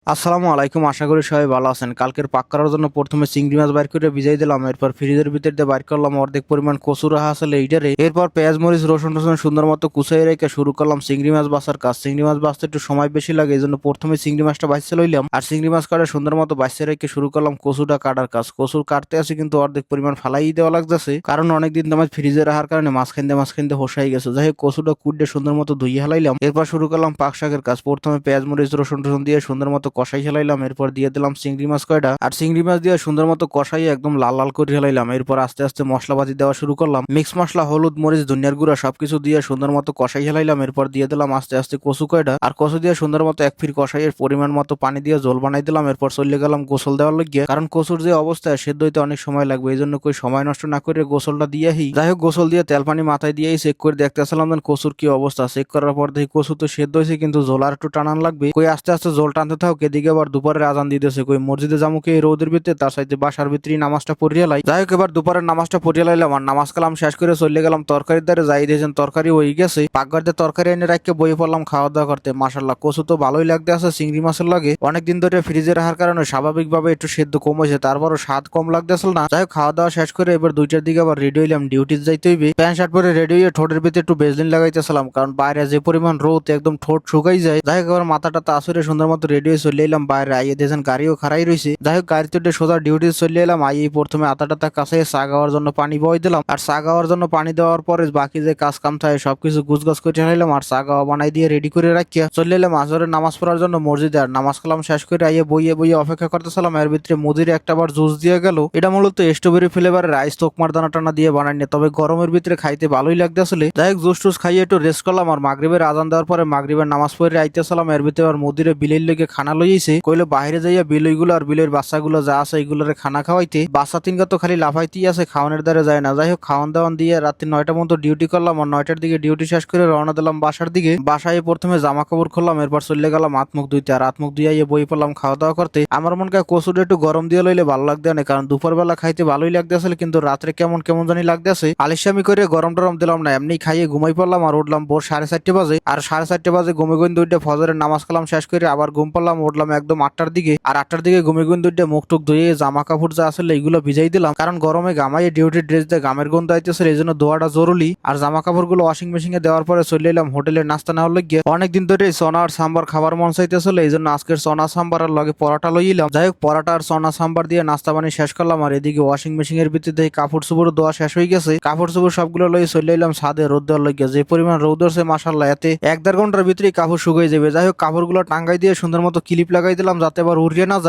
আসসালামু আলাইকুম, আশা করি সবাই ভালো আছেন। কালকের পাক করার জন্য প্রথমে চিংড়ি মাছ বাইর করে ভিজাই দিলাম, এরপর ফ্রিজের ভিতর দিয়ে বাইর করলাম অর্ধেক পরিমাণ কচু রাখা আসলে এইটারে। এরপর পেঁয়াজ মরিচ রসুন টসুন সুন্দর মতো কুচাই রেখে শুরু করলাম চিংড়ি মাছ বাছার কাজ। চিংড়ি মাছ বাছতে একটু সময় বেশি লাগে, এই জন্য প্রথমে চিংড়ি মাছটা বাইছে লইলাম, আর চিংড়ি মাছ কাটা সুন্দর মতো বাইছে রেখে শুরু করলাম কচুটা কাটার কাজ। কচু কাটতে আছে কিন্তু অর্ধেক পরিমাণ ফালাই দেওয়া লাগতেছে, কারণ অনেকদিন তোমার ফ্রিজে রাখার কারণে মাঝখান দিয়ে হোসাই গেছে। যাই হোক কচুটা কুটে সুন্দর মতো ধুইয়ে হেলাইলাম, এরপর শুরু করলাম পাক শাকের কাজ। প্রথমে পেঁয়াজ মরিচ রসুন টসুন দিয়ে সুন্দর মতো কষাই হেলাইলাম, এরপর দিয়ে দিলাম চিংড়ি মাছ কয়টা, আর চিংড়ি মাছ দিয়ে সুন্দর মতো কষাই একদম লাল লাল করে হেলাইলাম। এরপর আস্তে আস্তে মশলাপাতি দেওয়া শুরু করলাম, মিক্স মশলা হলুদ মরিচ ধনিয়ার গুঁড়া সবকিছু দিয়ে সুন্দর মতো কষাই হেলাইলাম। এরপর দিয়ে দিলাম আস্তে আস্তে কচু কয়টা, আর কচু দিয়ে সুন্দর মতো এক ফির কষাইয়ের পরিমাণ মতো পানি দিয়ে জল বানাই দিলাম। এরপর চলে গেলাম গোসল দেওয়ার লাগিয়ে, কারণ কচুর যে অবস্থায় সেদ্ধ হইতে অনেক সময় লাগবে, এই জন্য কই সময় নষ্ট না করে গোসলটা দিয়েই। যাই হোক গোসল দিয়ে তেল পানি মাথায় দিয়েই চেক করে দেখতে আসলাম কচুর কি অবস্থা। চেক করার পর দেখি কচু তো সেদ্ধ হয়েছে, কিন্তু জল আর একটু টানান লাগবে। কই আস্তে আস্তে জল টানতে থাক, এদিকে আবার দুপুরের আজান দিতেছে। কই মসজিদে জামুকে এই রোদের ভিতরে, তার সাথে বাসার ভিতরেই নামাজটা পড়িয়ে লাই। যাই হোক এবার দুপুরের নামাজটা পড়িয়ে লাইলাম, আর নামাজ কালাম শেষ করে চলে গেলাম তরকারির দ্বারে। যাই দিয়েছেন তরকারি হয়ে গেছে, পাকঘর দিয়ে তরকারি এনে রাখতে বই পড়লাম খাওয়া দাওয়া করতে। মাশাল্লাহ কচু তো ভালোই লাগতে আছে, চিংড়ি মাছের লাগে অনেকদিন ধরে ফ্রিজে রাখার কারণে স্বাভাবিকভাবে একটু সেদ্ধ কম হয়েছে, তারপরও স্বাদ কম লাগতেছিল না। যাই হোক খাওয়া দাওয়া শেষ করে এবার 2টার দিকে আবার রেডি হইলাম, ডিউটি যাইতে হইবে। প্যান্ট শার্ট পরে রেডি হয়ে ঠোঁটের ভিতরে একটু বেজলিন লাগাইতেছিলাম, কারণ বাইরে যে পরিমাণ রোদ একদম ঠোঁট শুকাই যায়। যাই হোক এবার মাথাটা আসরে সুন্দর মতো রেডি হয়ে চলে এলাম বাইরে। আইয়ে দিয়েছেন গাড়িও খারাই রয়েছে। যাই হোক গাড়িতে সোজা ডিউটি চলে এলাম। আইয়ে প্রথমে আতাটাতা কাছে চা খাওয়ার জন্য পানি বই দিলাম, আর চা খাওয়ার জন্য পানি দেওয়ার পরে বাকি যে কাজ কাম থাকে সবকিছু গুছগাছ করে নিলাম, আর চা খাওয়া বানাই দিয়ে রেডি করে রাখিয়া চলে এলাম আসরের নামাজ পড়ার জন্য মসজিদে। আর নামাজ কালাম শেষ করে আইয়ে বইয়ে বইয়ে অপেক্ষা করতেছিলাম। এর ভিতরে মুদিরে একটা বার জুস দিয়ে গেল, এটা মূলত স্ট্রবেরি ফ্লেভারের রাইস তোকমার দানা টানা দিয়ে বানাইনি, তবে গরমের ভিতরে খাইতে ভালোই লাগতে আসলে। যাই হোক জুস টুস খাইয়ে একটু রেস্ট করলাম, আর মাগরিবের আজান দেওয়ার পরে মাগরিবের নামাজ পড়ে আইতেছিলাম। এর ভিতরে আর মুদিরে বিলের লেগে খানা লইয়েছে, কইলো বাইরে যাইয়া বিলইগুলো আর বিলের বাচ্চাগুলো যা আছে এইগুলোরে খানা খাওয়াইতে। বাচ্চা তিনকা তো খালি লাফাইতেই আছে, খাওয়ানোর দ্বারা যায় না। যাই হোক খাওয়ান দাওয়ান দিয়ে রাত্রি 9টা পর্যন্ত ডিউটি করলাম, আর 9টার দিকে ডিউটি শেষ করে রওনা দিলাম বাসার দিকে। বাসায় প্রথমে জামা কাপড় খুললাম, এরপর চলে গেলাম হাত মুখ ধুইতে, আর হাত মুখ ধুইয়া বই পড়লাম খাওয়া দাওয়া করতে। আমার মনে হয় কচুটা একটু গরম দিয়ে লইলে ভালো লাগতে না, কারণ দুপুর বেলা খাইতে ভালোই লাগতে আসলে, কিন্তু রাত্রে কেমন কেমন জানি লাগতে আছে। আলিশামি করে গরম টরম দিলাম না, এমনি খাইয়ে ঘুমাই পড়লাম। আর উঠলাম ভোর 4:30 বাজে, আর 4:30 বাজে ঘুমে গুন দুইটা ফজরের নামাজ কালাম শেষ করে আবার ঘুম পড়লাম। উঠলাম একদম 8টার দিকে, আর 8টার দিকে ঘুমে গুন দুইটা মুখ টুক ধুয়ে জামা কাপড় যা আসলে এইগুলো ভিজাই দিলাম, কারণ গরমে গামাইয়ে ডিউটি ড্রেস দিয়ে গামের গন্ধ আইতেছে, এই জন্য ধোয়াটা জরুরি। আর জামা কাপড় গুলো ওয়াশিং মেশিনে দেওয়ার পরে চলে এলাম হোটেলের নাস্তা নেওয়ার লাগিয়ে। অনেকদিন ধরে চনা আর সাম্বার খাবার মন চাইতেছিল, এই জন্য আজকের চনা সাম্বার আর লগে পরাটা লইলাম। যাই হোক পরাটা আর চনা সাম্বার দিয়ে নাস্তা বানিয়ে শেষ করলাম, আর এদিকে ওয়াশিং মেশিনের ভিতরে দেখি কাপড় চোপড় ধোয়া শেষ হয়ে গেছে। কাপড় চোপড় সবগুলো লই চলে এলাম ছাদে রোদ দেওয়ার লাগিয়ে। যে পরিমাণ রোদ হচ্ছে মাশাল্লাহ, এতে 1-1.5 ঘন্টার ভিতরেই কাপড় শুকিয়ে যাবে। যাই হোক কাপড়গুলো টাঙ্গাই দিয়ে সুন্দর মতো ক্লিপ লাগাই দিলাম, যাতে আবার উড়িয়ে না যায়।